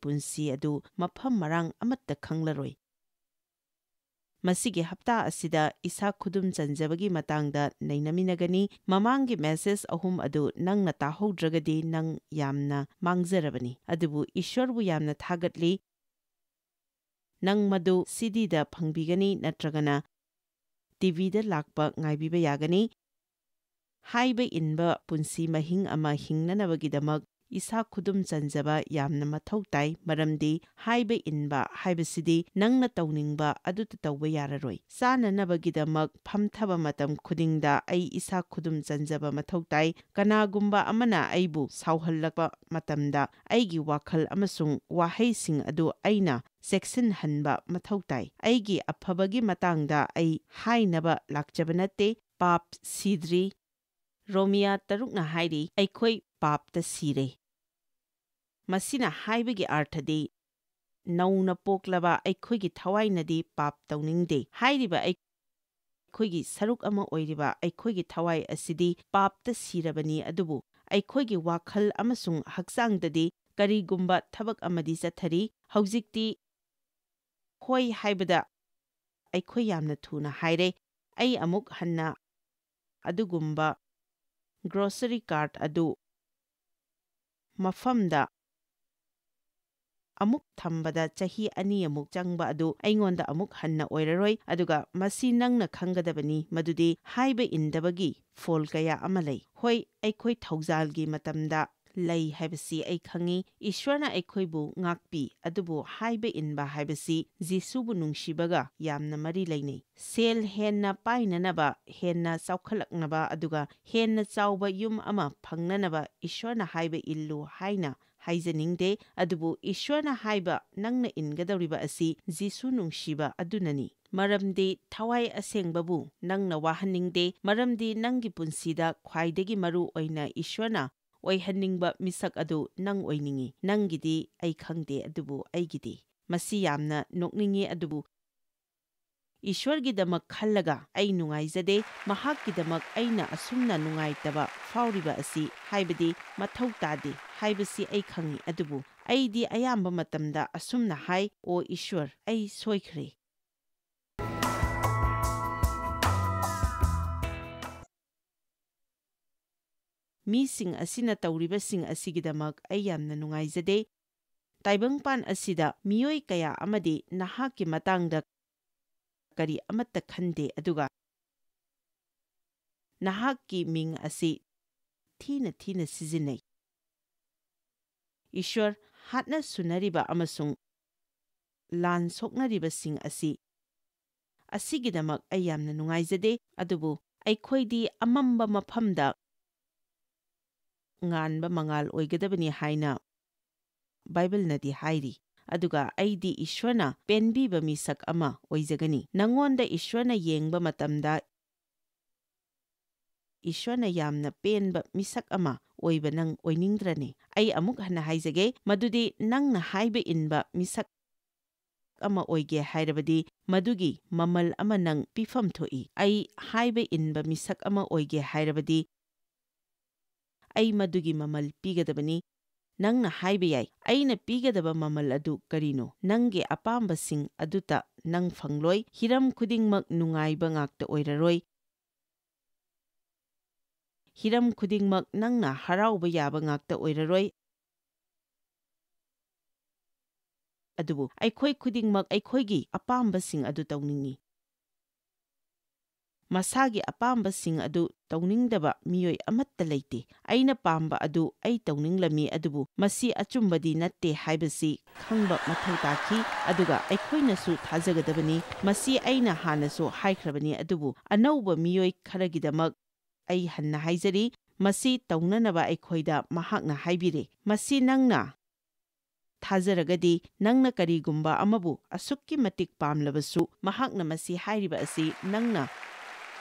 ꯄꯨꯟꯁꯤ ꯑꯗꯨ ꯃꯐꯝ ꯃꯔꯥꯡ ꯑꯃꯠꯇ ꯈꯪꯂꯔꯣꯏ꯫ ꯃꯁꯤꯒꯤ ꯍꯞꯇꯥ ꯑꯁꯤꯗ ꯏꯁꯥ ꯈꯨꯗꯨꯝ ꯆꯟꯖꯕꯒꯤ ꯃꯇꯥꯡꯗ ꯅꯩꯅꯃꯤꯟꯅꯒꯅꯤ꯫ ꯃꯃꯥꯡꯒꯤ ꯃꯦꯁꯦꯖ 3 ꯑꯗꯨ ꯅꯪꯅ ꯇꯥꯍꯧꯗ꯭ꯔꯒꯗꯤ ꯅꯪ ꯌꯥꯝꯅ ꯃꯥꯡꯖꯔꯕꯅꯤ꯫ ꯑꯗꯨꯕꯨ ꯏꯁ꯭ꯋꯔꯕꯨ ꯌꯥꯝꯅ ꯊꯥꯒꯠꯂꯤ, ꯅꯪ ꯃꯗꯨ CDꯗ ꯐꯪꯕꯤꯒꯅꯤ ꯅꯠꯇ꯭ꯔꯒꯅ ꯇꯤꯚꯤꯗ ꯂꯥꯛꯄ ꯉꯥꯏꯕꯤꯕ ꯌꯥꯒꯅꯤ꯫ ꯍꯥꯏꯕ ꯏꯟꯕ ꯄꯨꯟꯁꯤ ꯃꯍꯤꯡ ꯑꯃ ꯍꯤꯡꯅꯅꯕꯒꯤꯗꯃꯛ ꯏꯁꯥ ꯈꯨꯗꯨꯝ ꯆꯟꯖꯕ ꯌꯥꯝꯅ ꯃꯊꯧ ꯇꯥꯏ, ꯃꯔꯝꯗꯤ ꯍꯥꯏꯕ ꯏꯟꯕ ꯍꯥꯏꯕꯁꯤꯗꯤ ꯅꯪꯅ ꯇꯧꯅꯤꯡꯕ ꯑꯗꯨꯇ ꯇꯧꯕ ꯌꯥꯔꯔꯣꯏ꯫ ꯆꯥꯅꯅꯕꯒꯤꯗꯃꯛ ꯐꯝꯊꯕ ꯃꯇꯝ ꯈꯨꯗꯤꯡꯗ ꯑꯩ ꯏꯁꯥ ꯈꯨꯗꯨꯝ ꯆꯟꯖꯕ ꯃꯊꯧ ꯇꯥꯏ꯫ ꯀꯅꯥꯒꯨꯝꯕ ꯑꯃꯅ ꯑꯩꯕꯨ ꯁꯥꯎꯍꯜꯂꯛꯄ ꯃꯇꯝꯗ ꯑꯩꯒꯤ ꯋꯥꯈꯜ ꯑꯃꯁꯨꯡ ꯋꯥꯍꯩꯁꯤꯡ ꯑꯗꯨ ꯑꯩꯅ ꯆꯦꯛꯁꯤꯟꯍꯟꯕ ꯃꯊꯧ ꯇꯥꯏ꯫ ꯑꯩꯒꯤ ꯑꯐꯕꯒꯤ ꯃꯇꯥꯡꯗ ꯑꯩ ꯍꯥꯏꯅꯕ ꯂꯥꯛꯆꯕ ꯅꯠꯇꯦ꯫ ꯄꯥꯞ ꯁꯤꯗ꯭ꯔꯤ꯫ ꯔꯣꯃꯤꯌꯥ 6ꯅ ꯍꯥꯏꯔꯤ, ꯑꯩꯈꯣꯏ ꯄꯥꯞꯇ ꯁꯤꯔꯦ꯫ ꯃꯁꯤꯅ ꯍꯥꯏꯕꯒꯤ ꯑꯔꯊꯗꯤ ꯅꯧꯅ ꯄꯣꯛꯂꯕ ꯑꯩꯈꯣꯏꯒꯤ ꯊꯋꯥꯏꯅꯗꯤ ꯄꯥꯞ ꯇꯧꯅꯤꯡꯗꯦ꯫ ꯍꯥꯏꯔꯤꯕ ꯑꯩꯈꯣꯏꯒꯤ ꯁꯔꯨꯛ ꯑꯃ ꯑꯣꯏꯔꯤꯕ ꯑꯩꯈꯣꯏꯒꯤ ꯊꯋꯥꯏ ꯑꯁꯤꯗꯤ ꯄꯥꯞꯇ ꯁꯤꯔꯕꯅꯤ, ꯑꯗꯨꯕꯨ ꯑꯩꯈꯣꯏꯒꯤ ꯋꯥꯈꯜ ꯑꯃꯁꯨꯡ ꯍꯛꯆꯥꯡꯗꯗꯤ ꯀꯔꯤꯒꯨꯝꯕ ꯊꯕꯛ ꯑꯃꯗꯤ ꯆꯠꯊꯔꯤ꯫ ꯍꯧꯖꯤꯛꯇꯤ ꯍꯣꯏ ꯍꯥꯏꯕꯗ ꯑꯩꯈꯣꯏ ꯌꯥꯝꯅ ꯊꯨꯅ ꯍꯥꯏꯔꯦ꯫ ꯑꯩ ꯑꯃꯨꯛ ꯍꯟꯅ ꯑꯗꯨꯒꯨꯝꯕ ꯒ꯭ꯔꯣꯁꯔꯤ ꯀꯥꯔꯠ ꯑꯗꯨ ꯃꯐꯝꯗ ꯑꯃꯨꯛ ꯊꯝꯕꯗ ꯆꯍꯤ 2 ꯆꯪꯕ ꯑꯗꯨ ꯑꯩꯉꯣꯟꯗ ꯑꯃꯨꯛ ꯍꯟꯅ ꯑꯣꯏꯔꯔꯣꯏ꯫ ꯑꯗꯨꯒ ꯃꯁꯤ ꯅꯪꯅ ꯈꯪꯒꯗꯕꯅꯤ ꯃꯗꯨꯗꯤ ꯍꯥꯏꯕ ꯏꯟꯗꯕꯒꯤ ꯐꯣꯜ ꯀꯌꯥ ꯑꯃ ꯂꯩ꯫ ꯍꯣꯏ, ꯑꯩꯈꯣꯏ ꯊꯧꯖꯥꯜꯒꯤ ꯃꯇꯝꯗ ꯂꯩ ꯍꯥꯏꯕꯁꯤ ꯑꯩ ꯈꯪꯉꯤ꯫ ꯏꯁ꯭ꯋꯔꯅ ꯑꯩꯈꯣꯏꯕꯨ ꯉꯥꯛꯄꯤ, ꯑꯗꯨꯕꯨ ꯍꯥꯏꯕ ꯏꯟꯕ ꯍꯥꯏꯕꯁꯤ ꯖꯤꯁꯨꯕꯨ ꯅꯨꯡꯁꯤꯕꯒ ꯌꯥꯝꯅ ꯃꯔꯤ ꯂꯩꯅꯩ꯫ ꯁꯦꯜ ꯍꯦꯟꯅ ꯄꯥꯏꯅꯅꯕ, ꯍꯦꯟꯅ ꯆꯥꯎꯈꯠꯂꯛꯅꯕ, ꯑꯗꯨꯒ ꯍꯦꯟꯅ ꯆꯥꯎꯕ ꯌꯨꯝ ꯑꯃ ꯐꯪꯅꯅꯕ ꯏꯁ꯭ꯋꯔꯅ ꯍꯥꯏꯕ ꯏꯜꯂꯨ ꯍꯥꯏꯅ ꯍꯥꯏꯖꯅꯤꯡꯗꯦ, ꯑꯗꯨꯕꯨ ꯏꯁ꯭ꯋꯔꯅ ꯍꯥꯏꯕ ꯅꯪꯅ ꯏꯟꯒꯗꯧꯔꯤꯕ ꯑꯁꯤ ꯖꯤꯁꯨ ꯅꯨꯡꯁꯤꯕ ꯑꯗꯨꯅꯅꯤ꯫ ꯃꯔꯝꯗꯤ ꯊꯋꯥꯏ ꯑꯁꯦꯡꯕꯕꯨ ꯅꯪꯅ ꯋꯥꯍꯟꯅꯤꯡꯗꯦ, ꯃꯔꯝꯗꯤ ꯅꯪꯒꯤ ꯄꯨꯟꯁꯤꯗ ꯈ꯭ꯋꯥꯏꯗꯒꯤ ꯃꯔꯨ ꯑꯣꯏꯅ ꯏꯁ꯭ꯋꯔꯅ ꯑꯣꯏꯍꯟꯅꯤꯡꯕ ꯃꯤꯁꯛ ꯑꯗꯨ ꯅꯪ ꯑꯣꯏꯅꯤꯡꯉꯤ꯫ ꯅꯪꯒꯤꯗꯤ ꯑꯩ ꯈꯪꯗꯦ, ꯑꯗꯨꯕꯨ ꯑꯩꯒꯤꯗꯤ꯫ ꯃꯁꯤ ꯌꯥꯝꯅ ꯅꯣꯛꯅꯤꯡꯉꯤ, ꯑꯗꯨꯕꯨ ꯏꯁ꯭ꯋꯔꯒꯤꯗꯃꯛ ꯈꯜꯂꯒ ꯑꯩ ꯅꯨꯡꯉꯥꯏꯖꯗꯦ꯫ ꯃꯍꯥꯛꯀꯤꯗꯃꯛ ꯑꯩꯅ ꯑꯁꯨꯝꯅ ꯅꯨꯡꯉꯥꯏꯇꯕ ꯐꯥꯎꯔꯤꯕ ꯑꯁꯤ, ꯍꯥꯏꯕꯗꯤ ꯃꯊꯧ ꯇꯥꯗꯦ ꯍꯥꯏꯕꯁꯤ ꯑꯩ ꯈꯪꯏ, ꯑꯗꯨꯕꯨ ꯑꯩꯗꯤ ꯑꯌꯥꯝꯕ ꯃꯇꯝꯗ ꯑꯁꯨꯝꯅ ꯍꯥꯏ, ꯑꯣ ꯏꯁ꯭ꯋꯔ, ꯑꯩ ꯁꯣꯏꯈ꯭ꯔꯦ꯫ ꯃꯤꯁꯤꯡ ꯑꯁꯤꯅ ꯇꯧꯔꯤꯕꯁꯤꯡ ꯑꯁꯤꯒꯤꯗꯃꯛ ꯑꯩ ꯌꯥꯝꯅ ꯅꯨꯡꯉꯥꯏꯖꯗꯦ꯫ ꯇꯥꯏꯕꯪꯄꯥꯟ ꯑꯁꯤꯗ ꯃꯤꯑꯣꯏ ꯀꯌꯥ ꯑꯃꯗꯤ ꯅꯍꯥꯛꯀꯤ ꯃꯇꯥꯡꯗ ꯀꯔꯤ ꯑꯃꯠꯇ ꯈꯟꯗꯦ, ꯑꯗꯨꯒ ꯅꯍꯥꯛꯀꯤ ꯃꯤꯡ ꯑꯁꯤ ꯊꯤꯅ ꯊꯤꯅ ꯁꯤꯖꯤꯟꯅꯩ꯫ ꯏꯁ꯭ꯋꯔ, ꯍꯥꯠꯅ ꯁꯨꯅꯔꯤꯕ ꯑꯃꯁꯨꯡ ꯂꯥꯟ ꯁꯣꯛꯅꯔꯤꯕꯁꯤꯡ ꯑꯁꯤꯒꯤꯗꯃꯛ ꯑꯩ ꯌꯥꯝꯅ ꯅꯨꯡꯉꯥꯏꯖꯗꯦ, ꯑꯗꯨꯕꯨ ꯑꯩꯈꯣꯏꯗꯤ ꯑꯃꯝꯕ ꯃꯐꯝꯗ ꯉꯥꯟꯕ ꯃꯉꯥꯜ ꯑꯣꯏꯒꯗꯕꯅꯤ ꯍꯥꯏꯅ ꯕꯥꯏꯕꯜꯅꯗꯤ ꯍꯥꯏꯔꯤ, ꯑꯗꯨꯒ ꯑꯩꯗꯤ ꯏꯁ꯭ꯋꯔꯅ ꯄꯦꯟꯕꯤꯕ ꯃꯤꯁꯛ ꯑꯃ ꯑꯣꯏꯖꯒꯅꯤ꯫ ꯅꯉꯣꯟꯗ ꯏꯁ꯭ꯋꯔꯅ ꯌꯦꯡꯕ ꯃꯇꯝꯗ ꯏꯁ꯭ꯋꯔꯅ ꯌꯥꯝꯅ ꯄꯦꯟꯕ ꯃꯤꯁꯛ ꯑꯃ ꯑꯣꯏꯕ ꯅꯪ ꯑꯣꯏꯅꯤꯡꯗ꯭ꯔꯅꯦ? ꯑꯩ ꯑꯃꯨꯛ ꯍꯟꯅ ꯍꯥꯏꯖꯒꯦ, ꯃꯗꯨꯗꯤ ꯅꯪꯅ ꯍꯥꯏꯕ ꯏꯟꯕ ꯃꯤꯁꯛ ꯑꯃ ꯑꯣꯏꯒꯦ ꯍꯥꯏꯔꯕꯗꯤ ꯃꯗꯨꯒꯤ ꯃꯃꯜ ꯑꯃ ꯅꯪ ꯄꯤꯐꯝ ꯊꯣꯛꯏ꯫ ꯑꯩ ꯍꯥꯏꯕ ꯏꯟꯕ ꯃꯤꯁꯛ ꯑꯃ ꯑꯣꯏꯒꯦ ꯍꯥꯏꯔꯕꯗꯤ ꯑꯩ ꯃꯗꯨꯒꯤ ꯃꯃꯜ ꯄꯤꯒꯗꯕꯅꯤ꯫ ꯅꯪꯅ ꯍꯥꯏꯕ ꯌꯥꯏ, ꯑꯩꯅ ꯄꯤꯒꯗꯕ ꯃꯃꯜ ꯑꯗꯨ ꯀꯔꯤꯅꯣ? ꯅꯪꯒꯤ ꯑꯄꯥꯝꯕꯁꯤꯡ ꯑꯗꯨꯇ ꯅꯪ ꯐꯪꯂꯣꯏ, ꯍꯤꯔꯝ ꯈꯨꯗꯤꯡꯃꯛ ꯅꯨꯡꯉꯥꯏꯕ ꯉꯥꯛꯇ ꯑꯣꯏꯔꯔꯣꯏ, ꯍꯤꯔꯝ ꯈꯨꯗꯤꯡꯃꯛ ꯅꯪꯅ ꯍꯔꯥꯎꯕ ꯌꯥꯕ ꯉꯥꯛꯇ ꯑꯣꯏꯔꯔꯣꯏ, ꯑꯗꯨꯕꯨ ꯑꯩꯈꯣꯏ ꯈꯨꯗꯤꯡꯃꯛ ꯑꯩꯈꯣꯏꯒꯤ ꯑꯄꯥꯝꯕꯁꯤꯡ ꯑꯗꯨ ꯇꯧꯅꯤꯡꯏ꯫ ꯃꯁꯥꯒꯤ ꯑꯄꯥꯝꯕꯁꯤꯡ ꯑꯗꯨ ꯇꯧꯅꯤꯡꯗꯕ ꯃꯤꯑꯣꯏ ꯑꯃꯠꯇ ꯂꯩꯇꯦ꯫ ꯑꯩꯅ ꯄꯥꯝꯕ ꯑꯗꯨ ꯑꯩ ꯇꯧꯅꯤꯡꯂꯝꯃꯤ, ꯑꯗꯨꯕꯨ ꯃꯁꯤ ꯑꯆꯨꯝꯕꯗꯤ ꯅꯠꯇꯦ ꯍꯥꯏꯕꯁꯤ ꯈꯪꯕ ꯃꯊꯧ ꯇꯥꯈꯤ, ꯑꯗꯨꯒ ꯑꯩꯈꯣꯏꯅꯁꯨ ꯊꯥꯖꯒꯗꯕꯅꯤ꯫ ꯃꯁꯤ ꯑꯩꯅ ꯍꯥꯟꯅꯁꯨ ꯍꯥꯏꯈ꯭ꯔꯕꯅꯤ, ꯑꯗꯨꯕꯨ ꯑꯅꯧꯕ ꯃꯤꯑꯣꯏ ꯈꯔꯒꯤꯗꯃꯛ ꯑꯩ ꯍꯟꯅ ꯍꯥꯏꯖꯔꯤ, ꯃꯁꯤ ꯇꯧꯅꯅꯕ ꯑꯩꯈꯣꯏꯗ ꯃꯍꯥꯛꯅ ꯍꯥꯏꯕꯤꯔꯦ꯫ ꯃꯁꯤ ꯅꯪꯅ ꯊꯥꯖꯔꯒꯗꯤ, ꯅꯪꯅ ꯀꯔꯤꯒꯨꯝꯕ ꯑꯃꯕꯨ ꯑꯁꯨꯛꯀꯤ ꯃꯇꯤꯛ ꯄꯥꯝꯂꯕꯁꯨ, ꯃꯍꯥꯛꯅ ꯃꯁꯤ ꯍꯥꯏꯔꯤꯕ ꯑꯁꯤ ꯅꯪꯅ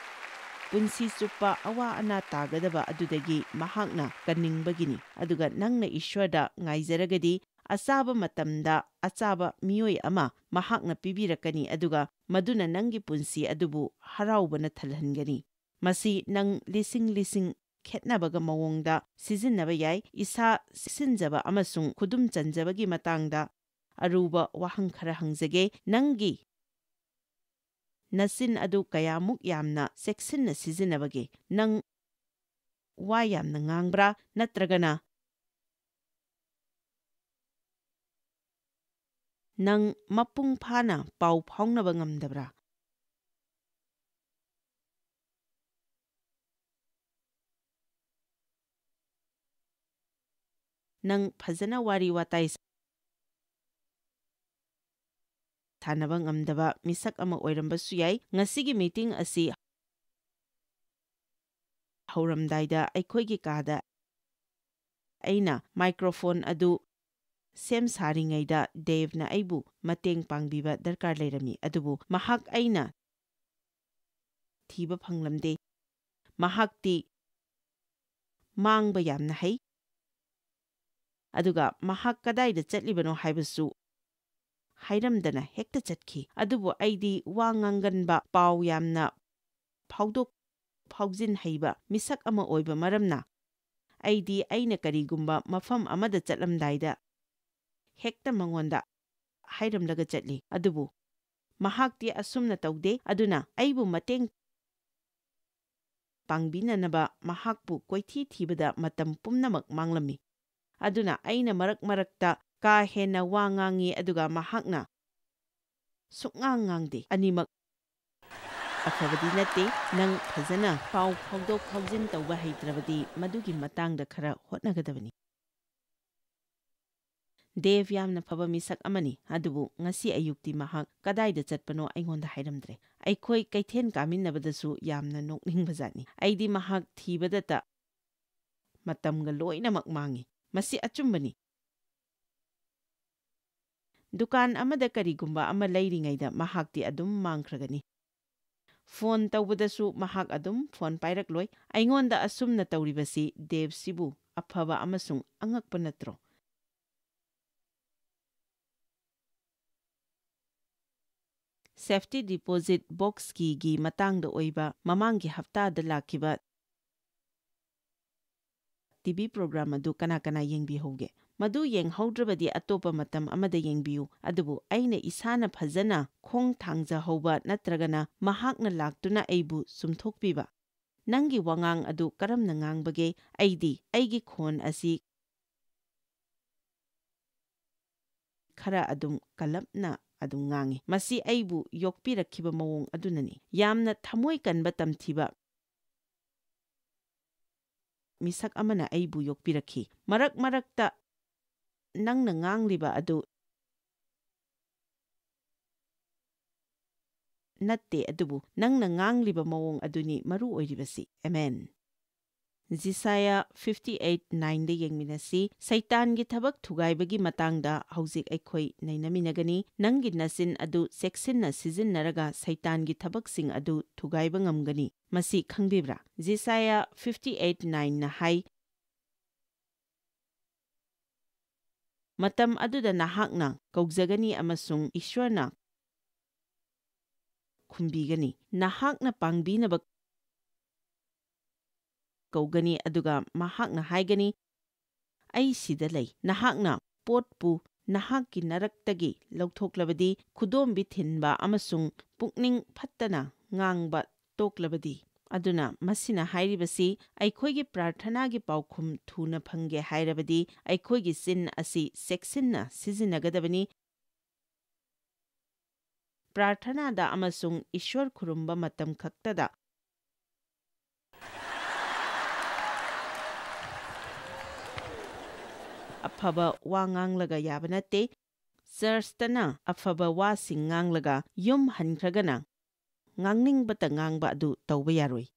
ꯄꯨꯟꯁꯤ ꯆꯨꯞꯄ ꯑꯋꯥ ꯑꯅꯥ ꯇꯥꯒꯗꯕ ꯑꯗꯨꯗꯒꯤ ꯃꯍꯥꯛꯅ ꯀꯟꯅꯤꯡꯕꯒꯤꯅꯤ꯫ ꯑꯗꯨꯒ ꯅꯪꯅ ꯏꯁ꯭ꯋꯔꯗ ꯉꯥꯏꯖꯔꯒꯗꯤ, ꯑꯆꯥꯕ ꯃꯇꯝꯗ ꯑꯆꯥꯕ ꯃꯤꯑꯣꯏ ꯑꯃ ꯃꯍꯥꯛꯅ ꯄꯤꯕꯤꯔꯛꯀꯅꯤ, ꯑꯗꯨꯒ ꯃꯗꯨꯅ ꯅꯪꯒꯤ ꯄꯨꯟꯁꯤ ꯑꯗꯨꯕꯨ ꯍꯔꯥꯎꯕꯅ ꯊꯜꯍꯟꯒꯅꯤ꯫ ꯃꯁꯤ ꯅꯪ ꯂꯤꯁꯤꯡ ꯂꯤꯁꯤꯡ ꯈꯦꯠꯅꯕꯒ ꯃꯑꯣꯡꯗ ꯁꯤꯖꯤꯟꯅꯕ ꯌꯥꯏ꯫ ꯏꯁꯥ ꯁꯤꯟꯖꯕ ꯑꯃꯁꯨꯡ ꯈꯨꯗꯨꯝ ꯆꯟꯖꯕꯒꯤ ꯃꯇꯥꯡꯗ ꯑꯔꯨꯕ ꯋꯥꯍꯪ ꯈꯔ ꯍꯪꯖꯒꯦ꯫ ꯅꯪꯒꯤ ꯅꯆꯤꯟ ꯑꯗꯨ ꯀꯌꯥꯃꯨꯛ ꯌꯥꯝꯅ ꯆꯦꯛꯁꯤꯟꯅ ꯁꯤꯖꯤꯟꯅꯕꯒꯦ? ꯅꯪ ꯋꯥ ꯌꯥꯝꯅ ꯉꯥꯡꯕ꯭ꯔꯥ, ꯅꯠꯇ꯭ꯔꯒꯅ ꯅꯪ ꯃꯄꯨꯡ ꯐꯥꯅ ꯄꯥꯎ ꯐꯥꯎꯅꯕ ꯉꯝꯗꯕ꯭ꯔꯥ? ꯅꯪ ꯐꯖꯅ ꯋꯥꯔꯤ ꯋꯥꯇꯥꯏ ꯁꯥꯟꯅꯕ ꯉꯝꯗꯕ ꯃꯤꯁꯛ ꯑꯃ ꯑꯣꯏꯔꯝꯕꯁꯨ ꯌꯥꯏ꯫ ꯉꯁꯤꯒꯤ ꯃꯤꯇꯤꯡ ꯑꯁꯤ ꯍꯧꯔꯝꯗꯥꯏꯗ ꯑꯩꯈꯣꯏꯒꯤ ꯀꯥꯗ ꯑꯩꯅ ꯃꯥꯏꯀ꯭ꯔꯣꯐꯣꯟ ꯑꯗꯨ ꯁꯦꯝ ꯁꯥꯔꯤꯉꯩꯗ ꯗꯦꯕꯅ ꯑꯩꯕꯨ ꯃꯇꯦꯡ ꯄꯥꯡꯕꯤꯕ ꯗꯔꯀꯥꯔ ꯂꯩꯔꯝꯃꯤ, ꯑꯗꯨꯕꯨ ꯃꯍꯥꯛ ꯑꯩꯅ ꯊꯤꯕ ꯐꯪꯂꯝꯗꯦ꯫ ꯃꯍꯥꯛꯇꯤ ꯃꯥꯡꯕ ꯌꯥꯝꯅ ꯍꯩ, ꯑꯗꯨꯒ ꯃꯍꯥꯛ ꯀꯗꯥꯏꯗ ꯆꯠꯂꯤꯕꯅꯣ ꯍꯥꯏꯕꯁꯨ ꯍꯥꯏꯔꯝꯗꯅ ꯍꯦꯛꯇ ꯆꯠꯈꯤ꯫ ꯑꯗꯨꯕꯨ ꯑꯩꯗꯤ ꯋꯥ ꯉꯥꯡꯒꯟꯕ, ꯄꯥꯎ ꯌꯥꯝꯅ ꯐꯥꯎꯗꯣꯛ ꯐꯥꯎꯖꯤꯟ ꯍꯩꯕ ꯃꯤꯁꯛ ꯑꯃ ꯑꯣꯏꯕ ꯃꯔꯝꯅ ꯑꯩꯗꯤ ꯑꯩꯅ ꯀꯔꯤꯒꯨꯝꯕ ꯃꯐꯝ ꯑꯃꯗ ꯆꯠꯂꯝꯗꯥꯏꯗ ꯍꯦꯛꯇ ꯃꯉꯣꯟꯗ ꯍꯥꯏꯔꯝꯂꯒ ꯆꯠꯂꯤ, ꯑꯗꯨꯕꯨ ꯃꯍꯥꯛꯇꯤ ꯑꯁꯨꯝꯅ ꯇꯧꯗꯦ꯫ ꯑꯗꯨꯅ ꯑꯩꯕꯨ ꯃꯇꯦꯡ ꯄꯥꯡꯕꯤꯅꯅꯕ ꯃꯍꯥꯛꯄꯨ ꯀꯣꯏꯊꯤ ꯊꯤꯕꯗ ꯃꯇꯝ ꯄꯨꯝꯅꯃꯛ ꯃꯥꯡꯂꯝꯃꯤ꯫ ꯑꯗꯨꯅ ꯑꯩꯅ ꯃꯔꯛ ꯃꯔꯛꯇ ꯀꯥ ꯍꯦꯟꯅ ꯋꯥ ꯉꯥꯡꯉꯤ, ꯑꯗꯨꯒ ꯃꯍꯥꯛꯅ ꯁꯨꯛꯉꯥꯡ ꯉꯥꯡꯗꯦ꯫ ꯑꯅꯤꯃꯛ ꯑꯐꯕꯗꯤ ꯅꯠꯇꯦ꯫ ꯅꯪ ꯐꯖꯅ ꯄꯥꯎ ꯐꯥꯎꯗꯣꯛ ꯐꯥꯎꯖꯤꯟ ꯇꯧꯕ ꯍꯩꯇ꯭ꯔꯕꯗꯤ ꯃꯗꯨꯒꯤ ꯃꯇꯥꯡꯗ ꯈꯔ ꯍꯣꯠꯅꯒꯗꯕꯅꯤ꯫ ꯗꯦꯕ ꯌꯥꯝꯅ ꯐꯕ ꯃꯤꯁꯛ ꯑꯃꯅꯤ, ꯑꯗꯨꯕꯨ ꯉꯁꯤ ꯑꯌꯨꯛꯇꯤ ꯃꯍꯥꯛ ꯀꯗꯥꯏꯗ ꯆꯠꯄꯅꯣ ꯑꯩꯉꯣꯟꯗ ꯍꯥꯏꯔꯝꯗ꯭ꯔꯦ꯫ ꯑꯩꯈꯣꯏ ꯀꯩꯊꯦꯜ ꯀꯥꯃꯤꯟꯅꯕꯗꯁꯨ ꯌꯥꯝꯅ ꯅꯣꯛꯅꯤꯡꯕꯖꯥꯠꯅꯤ꯫ ꯑꯩꯗꯤ ꯃꯍꯥꯛ ꯊꯤꯕꯗꯇ ꯃꯇꯝꯒ ꯂꯣꯏꯅꯃꯛ ꯃꯥꯡꯉꯤ꯫ ꯃꯁꯤ ꯑꯆꯨꯝꯕꯅꯤ꯫ Dukan amada karigumba ama layringayda mahakti adum mangkragani. Phone tawbadasu mahak adum phone pairakloi. Aingonda asumna tawribasi Dev sibu aphaba amasung angakpa natro. Safety deposit box gi matangda oiba mamangi haftada lakiba TV program adu kana yengbi hoge. Madu yeng haudrabadi atopa matam amada yengbiu. Adubu aina isana phazana khong thangja hauba natragana mahakna laktuna aibu sumthokpiba. Nangi wangang adu karamna ngangbage aigi khon asi khara adum kalapna adum ngangi. Masi aibu yokpirakhiba mawong adunani. Yamna thamoi kanba tamthiba misak amana aibu yokpirakhi. Marakta nangna ngangliba adu natte adubu nangna ngangliba mawong aduni maru oiribasi. Amen. Zisaya 58:9 da yengminasi Saitan gi thabak thugaibagi matangda haujik aikhoi nainaminagani nangi nasin adu seksinna sijinnaraga Saitan gi thabak sing adu thugaiba ngamgani masi khangbibra. Zisaya 58:9 na hai Matam aduda nahakna kaujagani amasung Ishwarna kumbigani. Nahakna pangbinaba kaugani aduga mahakna haigani ai sida lay. Nahakna potpu nahakki naraktagi lauthoklabadi khudombi thinba amasung pukning phattana ngangba toklabadi. Aduna masina hairibasi aikhoigi prarthana gi paukhum thuna phange hairabadi aikhoigi sin asi seksinna sizinnagadabani. Prarthana da amasung Ishwar khurumba matam khaktada afaba wa nganglaga yaba nate. Churchtana afaba wa sing nganglaga yum hankragana ngangningba ngangba adu tawba yaroi.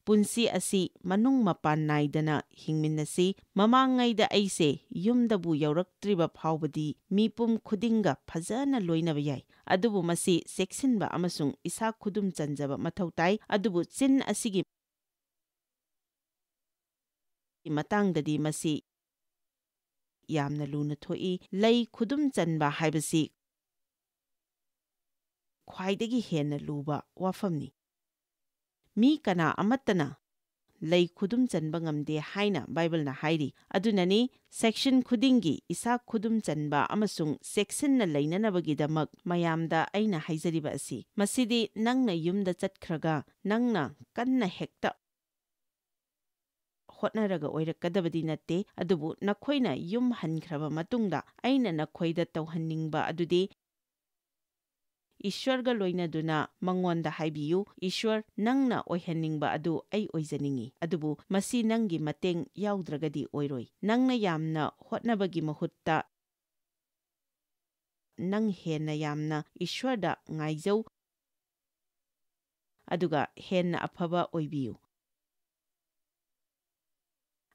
Punsi asi manung mapan naidana hingminnasi mamangayda aise yumdabu yauraktriba phawbadi mipum khudinga phajana loinaba yai. Adubu masi seksinba amasung isa khudum chanjaba mathautai. Adubu chin asigi matangdadi masi yamna luna thoi. Lay khudum chanba haibasi khwaidagi henna luba wafamni. Mi kana amatana lay khudum chanba ngamde haina Bible na hairi. Adunani section khudingi isa khudum chanba amasung section na lainanabagidamak mayamda aina haijariba asi. Masidi nangna yumda chatkhraga nangna kanna hekta hotnaraga oirakadabadi natte. Adubu nakhoina yum hankraba matungda aina nakhoida tawhanningba adudi Ishwarga loinaduna mangonda haibiyu. Ishwar nangna oihaningba adu ai oijaningi. Adubu masi nangi mateng yaudragadi oiroi. Nangna yamna hotnabagi mahutta nang henna yamna Ishwarda ngaijau aduga henna afaba oibiyu.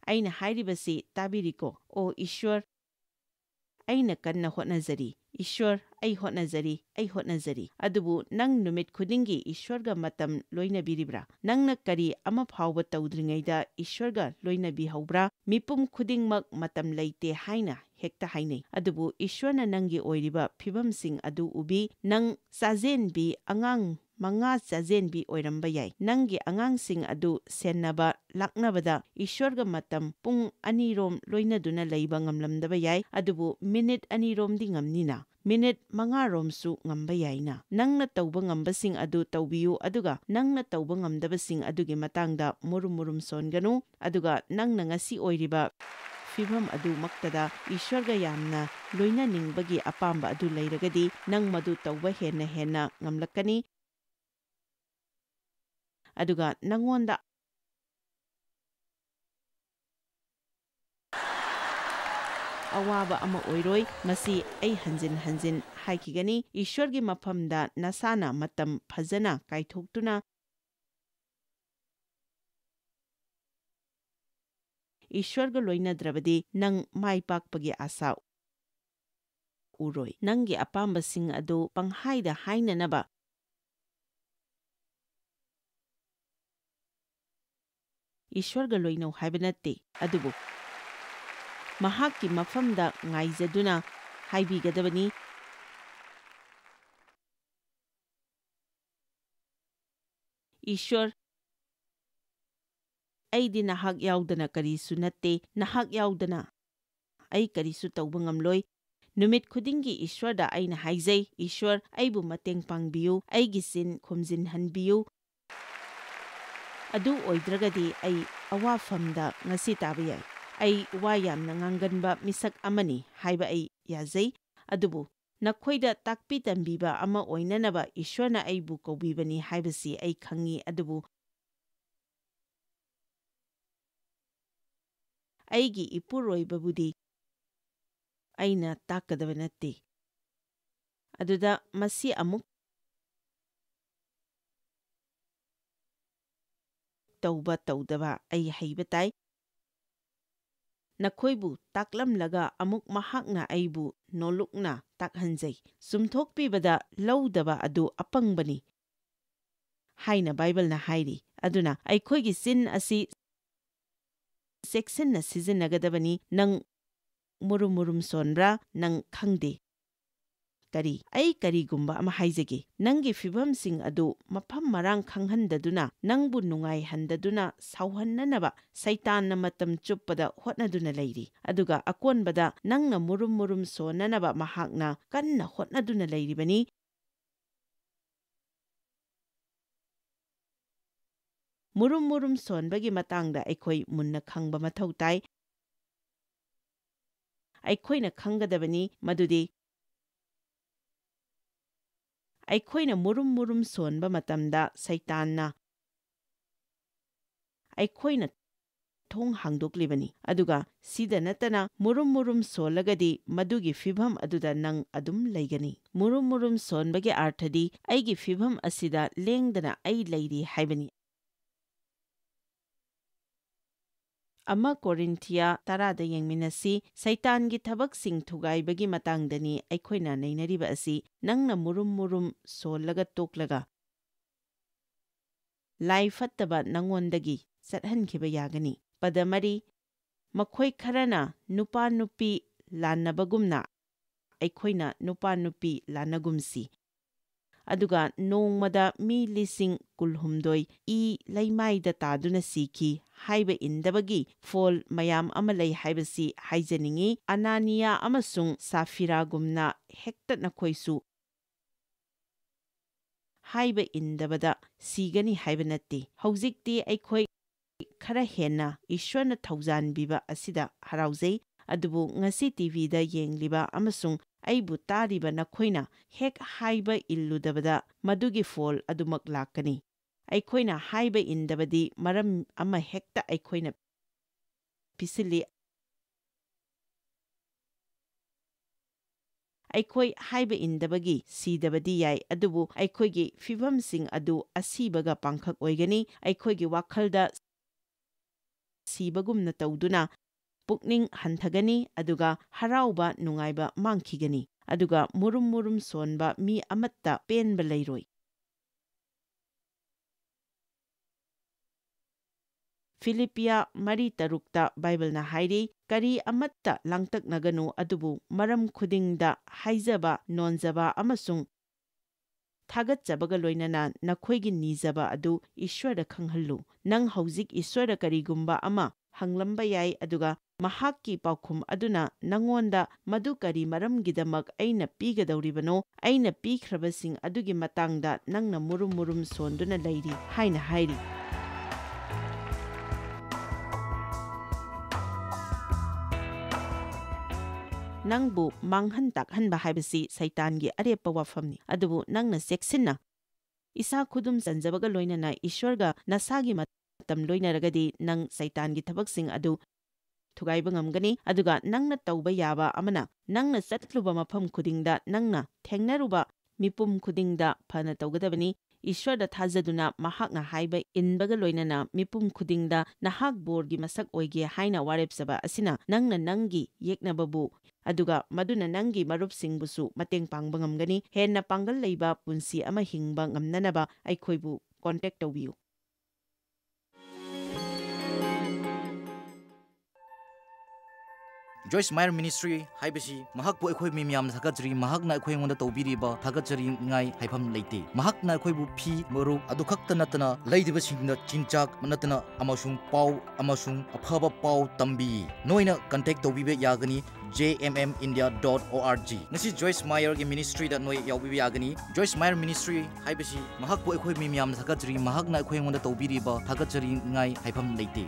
Aina hairibasi tabiriko. O Ishwar aina kanna hotnajari. Ishwar ai hotnajari. Adubu nang numit khudingi Ishwarga matam loina biribra. Nangna kari ama phawba tawdringaida Ishwarga loina bihawbra. Mipum khudingmak matam leite haina hekta hainai. Adubu Ishwarna nangi oiriba phibamsing adu ubi nang sajenbi angang manga sajenbi oiramba yai. Nangi angangsing adu sennaba laknabada Ishwarga matam pung anirom loina duna leiba ngamlamdaba yai. Adubu minute anirom di ngamnina. Minute mangarom su ngamba yaina. Nangna tawba ngambasing adu tawbiyu aduga nangna tawba ngamdabasing adugi matangda murum songanu. Aduga nangna ngasi oiriba fibam adu maktada Ishwarga yamna loina ningbagi apamba adu leiragadi nang madu tawba henna ngamlakani. Aduga nangonda awaba ama oiroi. Masi ai hanjin haikigani. Ishwargi mapamda nasana matam phajana kaithoktuna Ishwarga loina drabadi nang mai pakpagi asa ꯎꯔꯣꯏ꯫ ꯅꯪꯒꯤ ꯑꯄꯥꯝꯕꯁꯤꯡ ꯑꯗꯨ ꯄꯪꯍꯥꯏꯗ ꯍꯥꯏꯅꯅꯕ ꯏꯁ꯭ꯋꯔꯒ ꯂꯣꯏꯅꯧ ꯍꯥꯏꯕ ꯅꯠꯇꯦ, ꯑꯗꯨꯕꯨ ꯃꯍꯥꯛꯀꯤ ꯃꯐꯝꯗ ꯉꯥꯏꯖꯗꯨꯅ ꯍꯥꯏꯕꯤꯒꯗꯕꯅꯤ, ꯏꯁ꯭ꯋꯔ, ꯑꯩꯗꯤ ꯅꯍꯥꯛ ꯌꯥꯎꯗꯅ ꯀꯔꯤꯁꯨ ꯅꯠꯇꯦ, ꯅꯍꯥꯛ ꯌꯥꯎꯗꯅ ꯑꯩ ꯀꯔꯤꯁꯨ ꯇꯧꯕ ꯉꯝꯂꯣꯏ꯫ ꯅꯨꯃꯤꯠ ꯈꯨꯗꯤꯡꯒꯤ ꯏꯁ꯭ꯋꯔꯗ ꯑꯩꯅ ꯍꯥꯏꯖꯩ, ꯏꯁ꯭ꯋꯔ ꯑꯩꯕꯨ ꯃꯇꯦꯡ ꯄꯥꯡꯕꯤꯌꯨ, ꯑꯩꯒꯤ ꯆꯤꯟ ꯈꯨꯝꯖꯤꯟꯍꯟꯕꯤꯌꯨ, ꯑꯗꯨ ꯑꯣꯏꯗ꯭ꯔꯒꯗꯤ ꯑꯩ ꯑꯋꯥꯐꯝꯗ ꯉꯁꯤ ꯇꯥꯕ ꯌꯥꯏ꯫ ꯑꯩ ꯋꯥ ꯌꯥꯝꯅ ꯉꯥꯡꯒꯟꯕ ꯃꯤꯁꯛ ꯑꯃꯅꯤ ꯍꯥꯏꯕ ꯑꯩ ꯌꯥꯖꯩ, ꯑꯗꯨꯕꯨ ꯅꯈꯣꯏꯗ ꯇꯥꯛꯄꯤ ꯇꯝꯕꯤꯕ ꯑꯃ ꯑꯣꯏꯅꯅꯕ ꯏꯁ꯭ꯋꯔꯅ ꯑꯩꯕꯨ ꯀꯧꯕꯤꯕꯅꯤ ꯍꯥꯏꯕꯁꯤ ꯑꯩ ꯈꯪꯏ, ꯑꯗꯨꯕꯨ ꯑꯩꯒꯤ ꯏꯄꯨꯔꯣꯏꯕꯕꯨꯗꯤ ꯑꯩꯅ ꯇꯥꯛꯀꯗꯕ ꯅꯠꯇꯦ꯫ ꯑꯗꯨꯗ ꯃꯁꯤ ꯑꯃꯨꯛ ꯇꯧꯕ ꯇꯧꯗꯕ ꯑꯩ ꯍꯩꯕ ꯇꯥꯏ꯫ ꯅꯈꯣꯏꯕꯨ ꯇꯥꯛꯂꯝꯂꯒ ꯑꯃꯨꯛ ꯃꯍꯥꯛꯅ ꯑꯩꯕꯨ ꯅꯣꯜꯂꯨꯛꯅ ꯇꯥꯛꯍꯟꯖꯩ꯫ ꯆꯨꯝꯊꯣꯛꯄꯤꯕꯗ ꯂꯧꯗꯕ ꯑꯗꯨ ꯑꯄꯪꯕꯅꯤ ꯍꯥꯏꯅ ꯕꯥꯏꯕꯜꯅ ꯍꯥꯏꯔꯤ꯫ ꯑꯗꯨꯅ ꯑꯩꯈꯣꯏꯒꯤ ꯆꯤꯟ ꯑꯁꯤ ꯆꯦꯛꯁꯤꯟꯅ ꯁꯤꯖꯤꯟꯅꯒꯗꯕꯅꯤ꯫ ꯅꯪ ꯃꯨꯔꯨꯝ ꯃꯨꯔꯨꯝ ꯁꯣꯟꯕ꯭ꯔꯥ? ꯅꯪ ꯈꯪꯗꯦ꯫ ꯑꯩ ꯀꯔꯤꯒꯨꯝꯕ ꯑꯃ ꯍꯥꯏꯖꯒꯦ꯫ ꯅꯪꯒꯤ ꯐꯤꯚꯝꯁꯤꯡ ꯑꯗꯨ ꯃꯐꯝ ꯃꯔꯥꯡ ꯈꯪꯍꯟꯗꯗꯨꯅ, ꯅꯪꯕꯨ ꯅꯨꯡꯉꯥꯏꯍꯟꯗꯗꯨꯅ ꯁꯥꯎꯍꯟꯅꯅꯕ ꯁꯩꯇꯥꯟꯅ ꯃꯇꯝ ꯆꯨꯞꯄꯗ ꯍꯣꯠꯅꯗꯨꯅ ꯂꯩꯔꯤ꯫ ꯑꯗꯨꯒ ꯑꯀꯣꯟꯕꯗ ꯅꯪꯅ ꯃꯨꯔꯨꯝ ꯃꯨꯔꯨꯝ ꯁꯣꯟꯅꯅꯕ ꯃꯍꯥꯛꯅ ꯀꯟꯅ ꯍꯣꯠꯅꯗꯨꯅ ꯂꯩꯔꯤꯕꯅꯤ꯫ ꯃꯨꯔꯨꯝ ꯃꯨꯔꯨꯝ ꯁꯣꯟꯕꯒꯤ ꯃꯇꯥꯡꯗ ꯑꯩꯈꯣꯏ ꯃꯨꯟꯅ ꯈꯪꯕ ꯃꯊꯧ ꯇꯥꯏ꯫ ꯑꯩꯈꯣꯏꯅ ꯈꯪꯒꯗꯕꯅꯤ ꯃꯗꯨꯗꯤ ꯑꯩꯈꯣꯏꯅ ꯃꯨꯔꯨꯝ ꯃꯨꯔꯨꯝ ꯁꯣꯟꯕ ꯃꯇꯝꯗ ꯁꯩꯇꯥꯟꯅ ꯑꯩꯈꯣꯏꯅ ꯊꯣꯡ ꯍꯥꯡꯗꯣꯛꯂꯤꯕꯅꯤ, ꯑꯗꯨꯒ ꯁꯤꯗ ꯅꯠꯇꯅ ꯃꯨꯔꯨꯝ ꯃꯨꯔꯨꯝ ꯁꯣꯜꯂꯒꯗꯤ ꯃꯗꯨꯒꯤ ꯐꯤꯚꯝ ꯑꯗꯨꯗ ꯅꯪ ꯑꯗꯨꯝ ꯂꯩꯒꯅꯤ꯫ ꯃꯨꯔꯨꯝ ꯃꯨꯔꯨꯝ ꯁꯣꯟꯕꯒꯤ ꯑꯥꯔꯊꯗꯤ ꯑꯩꯒꯤ ꯐꯤꯚꯝ ꯑꯁꯤꯗ ꯂꯦꯡꯗꯅ ꯑꯩ ꯂꯩꯔꯤ ꯍꯥꯏꯕꯅꯤ꯫ 1 ꯀꯣꯔꯤꯟꯊꯤꯌꯥ 10ꯗ ꯌꯦꯡꯃꯤꯟꯅꯁꯤ꯫ ꯁꯩꯇꯥꯟꯒꯤ ꯊꯕꯛꯁꯤꯡ ꯊꯨꯒꯥꯏꯕꯒꯤ ꯃꯇꯥꯡꯗꯅꯤ ꯑꯩꯈꯣꯏꯅ ꯅꯩꯅꯔꯤꯕ ꯑꯁꯤ꯫ ꯅꯪꯅ ꯃꯨꯔꯨꯝ ꯃꯨꯔꯨꯝ ꯁꯣꯜꯂꯒ ꯇꯣꯛꯂꯒ ꯂꯥꯏ ꯐꯠꯇꯕ ꯅꯪꯉꯣꯟꯗꯒꯤ ꯆꯠꯍꯟꯈꯤꯕ ꯌꯥꯒꯅꯤ꯫ ꯄꯗ 3, ꯃꯈꯣꯏ ꯈꯔꯅ ꯅꯨꯄꯥ ꯅꯨꯄꯤ ꯂꯥꯟꯅꯕꯒꯨꯝꯅ ꯑꯩꯈꯣꯏꯅ ꯅꯨꯄꯥ ꯅꯨꯄꯤ ꯂꯥꯟꯅꯒꯨꯝꯁꯤ꯫ ꯑꯗꯨꯒ ꯅꯣꯡꯃꯗ ꯃꯤ 1,000,000 ꯏ ꯂꯩꯃꯥꯏꯗ ꯇꯥꯗꯨꯅ ꯁꯤꯈꯤ ꯍꯥꯏꯕ ꯏꯟꯗꯕꯒꯤ ꯐꯣꯜ ꯃꯌꯥꯝ ꯑꯃ ꯂꯩ ꯍꯥꯏꯕꯁꯤ ꯍꯥꯏꯖꯅꯤꯡꯉꯤ꯫ ꯑꯅꯥꯅꯤꯌꯥ ꯑꯃꯁꯨꯡ ꯁꯥꯐꯤꯔꯥꯒꯨꯝꯅ ꯍꯦꯛꯇ ꯅꯈꯣꯏꯁꯨ ꯍꯥꯏꯕ ꯏꯟꯗꯕꯗ ꯁꯤꯒꯅꯤ ꯍꯥꯏꯕ ꯅꯠꯇꯦ꯫ ꯍꯧꯖꯤꯛꯇꯤ ꯑꯩꯈꯣꯏ ꯈꯔ ꯍꯦꯟꯅ ꯏꯁ꯭ꯋꯔꯅ ꯊꯧꯖꯥꯟꯕꯤꯕ ꯑꯁꯤꯗ ꯍꯔꯥꯎꯖꯩ, ꯑꯗꯨꯕꯨ ꯉꯁꯤ ꯇꯤꯚꯤꯗ ꯌꯦꯡꯂꯤꯕ ꯑꯃꯁꯨꯡ ꯑꯩꯕꯨ ꯇꯥꯔꯤꯕ ꯅꯈꯣꯏꯅ ꯍꯦꯛ ꯍꯥꯏꯕ ꯏꯜꯂꯨꯗꯕꯗ ꯃꯗꯨꯒꯤ ꯐꯣꯜ ꯑꯗꯨꯃꯛ ꯂꯥꯛꯀꯅꯤ꯫ ꯑꯩꯈꯣꯏꯅ ꯍꯥꯏꯕ ꯏꯟꯗꯕꯗꯤ ꯃꯔꯝ ꯑꯃ ꯍꯦꯛꯇ ꯑꯩꯈꯣꯏꯅ ꯄꯤꯁꯤꯜꯂꯤ꯫ ꯑꯩꯈꯣꯏ ꯍꯥꯏꯕ ꯏꯟꯗꯕꯒꯤ ꯁꯤꯗꯕꯗꯤ ꯌꯥꯏ, ꯑꯗꯨꯕꯨ ꯑꯩꯈꯣꯏꯒꯤ ꯐꯤꯚꯝꯁꯤꯡ ꯑꯗꯨ ꯑꯁꯤꯕꯒ ꯄꯥꯡꯈꯛ ꯑꯣꯏꯒꯅꯤ꯫ ꯑꯩꯈꯣꯏꯒꯤ ꯋꯥꯈꯜꯗ ꯁꯤꯕꯒꯨꯝꯅ ꯇꯧꯗꯨꯅ ꯄꯨꯛꯅꯤꯡ ꯍꯟꯊꯒꯅꯤ, ꯑꯗꯨꯒ ꯍꯔꯥꯎꯕ ꯅꯨꯡꯉꯥꯏꯕ ꯃꯥꯡꯈꯤꯒꯅꯤ, ꯑꯗꯨꯒ ꯃꯨꯔꯨꯝ ꯃꯨꯔꯨꯝ ꯁꯣꯟꯕ ꯃꯤ ꯑꯃꯠꯇ ꯄꯦꯟꯕ ꯂꯩꯔꯣꯏ꯫ ꯐꯤꯂꯤꯞꯄꯤꯌꯥ 4:3ꯗ ꯕꯥꯏꯕꯜꯅ ꯍꯥꯏꯔꯤ, ꯀꯔꯤ ꯑꯃꯠꯇ ꯂꯥꯡꯇꯛꯅꯒꯅꯨ, ꯑꯗꯨꯕꯨ ꯃꯔꯝ ꯈꯨꯗꯤꯡꯗ ꯍꯥꯏꯖꯕ, ꯅꯣꯟꯖꯕ ꯑꯃꯁꯨꯡ ꯊꯥꯒꯠꯆꯕꯒ ꯂꯣꯏꯅꯅ ꯅꯈꯣꯏꯒꯤ ꯅꯤꯖꯕ ꯑꯗꯨ ꯏꯁ꯭ꯋꯔꯗ ꯈꯪꯍꯜꯂꯨ꯫ ꯅꯪ ꯍꯧꯖꯤꯛ ꯏꯁ꯭ꯋꯔꯗ ꯀꯔꯤꯒꯨꯝꯕ ꯑꯃ ꯍꯪꯂꯝꯕ ꯌꯥꯏ, ꯑꯗꯨꯒ ꯃꯍꯥꯛꯀꯤ ꯄꯥꯎꯈꯨꯝ ꯑꯗꯨꯅ ꯅꯉꯣꯟꯗ ꯃꯗꯨ ꯀꯔꯤ ꯃꯔꯝꯒꯤꯗꯃꯛ ꯑꯩꯅ ꯄꯤꯒꯗꯧꯔꯤꯕꯅꯣ, ꯑꯩꯅ ꯄꯤꯈ꯭ꯔꯕꯁꯤꯡ ꯑꯗꯨꯒꯤ ꯃꯇꯥꯡꯗ ꯅꯪꯅ ꯃꯨꯔꯨꯝ ꯃꯨꯔꯨꯝ ꯁꯣꯟꯗꯨꯅ ꯂꯩꯔꯤ ꯍꯥꯏꯅ ꯍꯥꯏꯔꯤ꯫ ꯅꯪꯕꯨ ꯃꯥꯡꯍꯟ ꯇꯥꯛꯍꯟꯕ ꯍꯥꯏꯕꯁꯤ ꯁꯩꯇꯥꯟꯒꯤ ꯑꯔꯦꯞꯄ ꯋꯥꯐꯝꯅꯤ, ꯑꯗꯨꯕꯨ ꯅꯪꯅ ꯆꯦꯛꯁꯤꯟꯅ ꯏꯁꯥ ꯈꯨꯗꯨꯝ ꯆꯟꯖꯕꯒ ꯂꯣꯏꯅꯅ ꯏꯁ꯭ꯋꯔꯒ ꯅꯁꯥꯒꯤ ꯃꯇꯝ ꯂꯣꯏꯅꯔꯒꯗꯤ ꯅꯪ ꯁꯩꯇꯥꯟꯒꯤ ꯊꯕꯛꯁꯤꯡ ꯑꯗꯨ ꯊꯨꯒꯥꯏꯕ ꯉꯝꯒꯅꯤ꯫ ꯑꯗꯨꯒ ꯅꯪꯅ ꯇꯧꯕ ꯌꯥꯕ ꯑꯃꯅ, ꯅꯪꯅ ꯆꯠꯂꯨꯕ ꯃꯐꯝ ꯈꯨꯗꯤꯡꯗ ꯅꯪꯅ ꯊꯦꯡꯅꯔꯨꯕ ꯃꯤꯄꯨꯝ ꯈꯨꯗꯤꯡꯗ ꯐꯅ ꯇꯧꯒꯗꯕꯅꯤ꯫ ꯏꯁ꯭ꯋꯔꯗ ꯊꯥꯖꯗꯨꯅ ꯃꯍꯥꯛꯅ ꯍꯥꯏꯕ ꯏꯟꯕꯒ ꯂꯣꯏꯅꯅ ꯃꯤꯄꯨꯝ ꯈꯨꯗꯤꯡꯗ ꯅꯍꯥꯛ ꯕꯣꯔꯒꯤ ꯃꯁꯛ ꯑꯣꯏꯒꯦ ꯍꯥꯏꯅ ꯋꯥꯔꯦꯞꯆꯕ ꯑꯁꯤꯅ ꯅꯪꯅ ꯅꯪꯒꯤ ꯌꯦꯛꯅꯕꯕꯨ ꯑꯗꯨꯒ ꯃꯗꯨꯅ ꯅꯪꯒꯤ ꯃꯔꯨꯞꯁꯤꯡꯕꯨꯁꯨ ꯃꯇꯦꯡ ꯄꯥꯡꯕ ꯉꯝꯒꯅꯤ꯫ ꯍꯦꯟꯅ ꯄꯥꯡꯒꯜ ꯂꯩꯕ ꯄꯨꯟꯁꯤ ꯑꯃ ꯍꯤꯡꯕ ꯉꯝꯅꯅꯕ ꯑꯩꯈꯣꯏꯕꯨ ꯀꯣꯟꯇꯦꯛ ꯇꯧꯕꯤꯌꯨ꯫ Joyce Meyer Ministry haibasi mahakpu ekhoi mi miyam thakajri mahakna ekhoi ngonda tawbiriba thakajri ngai haifam leite mahakna ekhoi bu phi maru adu khakta natana leidiba singna chinchak natana amasung pau amasung aphaba pau tambi noina contact tawbibe yagani jmmindia.org ngasi Joyce Meyer gi ministry da noi yawbibe yagani Joyce Meyer Ministry haibasi mahakpu ekhoi mi miyam thakajri mahakna ekhoi ngonda tawbiriba thakajri ngai haifam leite